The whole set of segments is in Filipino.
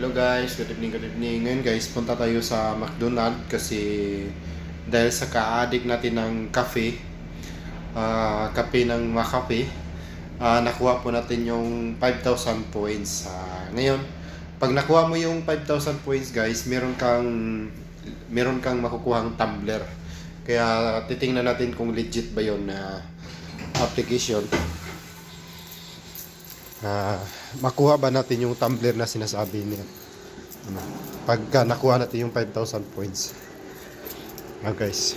Hello guys, good evening, good evening. Ngayon guys, punta tayo sa McDonald's kasi dahil sa ka-addict natin ng kape, kape ng McCafe, nakuha po natin yung 5,000 points. Ngayon, pag nakuha mo yung 5,000 points guys, meron kang makukuhang tumbler. Kaya titingnan natin kung legit ba yun na application. Makuha ba natin yung tumbler na sinasabi niya pagka nakuha natin yung 5,000 points. Guys,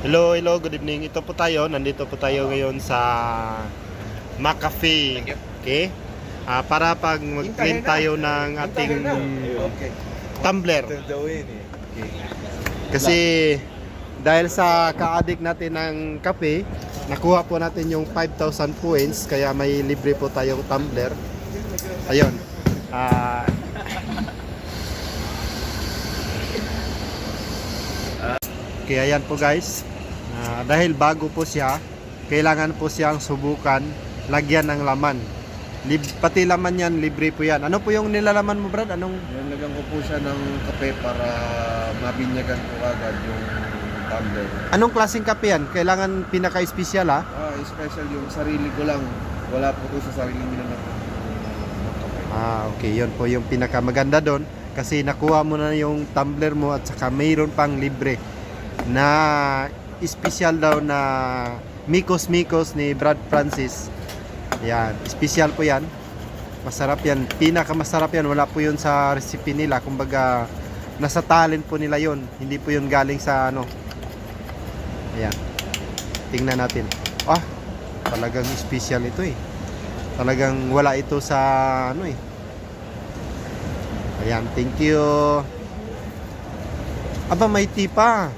hello, good evening. Ito po tayo, nandito po tayo ngayon sa McCafe. Okay? Para pag mag-clean tayo ng ating tumbler. Kasi dahil sa ka-addict natin ng kape, nakuha po natin yung 5,000 points, kaya may libre po tayong tumbler. Ayun. Kaya yan po guys. Dahil bago po siya, kailangan po siyang subukan, lagyan ng laman. Pati laman yan, libre po yan. Ano po yung nilalaman mo, Brad? Nilagyan ko po siya ng kape para mabinyagan ko agad yung tumbler. Anong klaseng kape yan? Kailangan pinaka-espesyal ha? Special yung sarili ko lang. Wala po ko sa sarili nila ng kape. Okay. Yun po yung pinakamaganda doon. Kasi nakuha mo na yung tumbler mo at saka mayroon pang libre na espesyal daw na Mikos ni Brad Francis. Yan. Espesyal po yan. Masarap yan. Pinakamasarap yan. Wala po yun sa recipe nila. Kumbaga, nasa talent po nila yun. Hindi po yun galing sa ano. Ayan. Tingnan natin. Talagang special ito eh. Talagang wala ito sa ano eh. Ayan, thank you. Aba, may tea pa.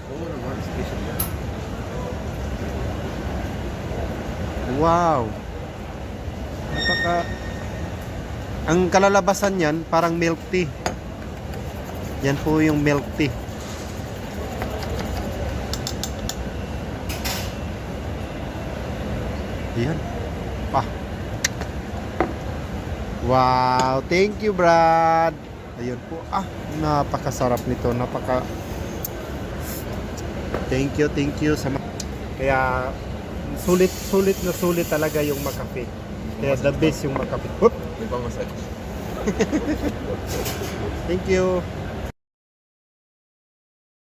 Oo naman, special yan. Wow. Ang kalalabasan yan, parang milk tea. Yan po yung milk tea. Yan. Wow, thank you, Brad. Ayun po. Napakasarap nito. Thank you sa kaya sulit talaga yung McCafe. Kaya the best yung McCafe. May pang massage. Thank you.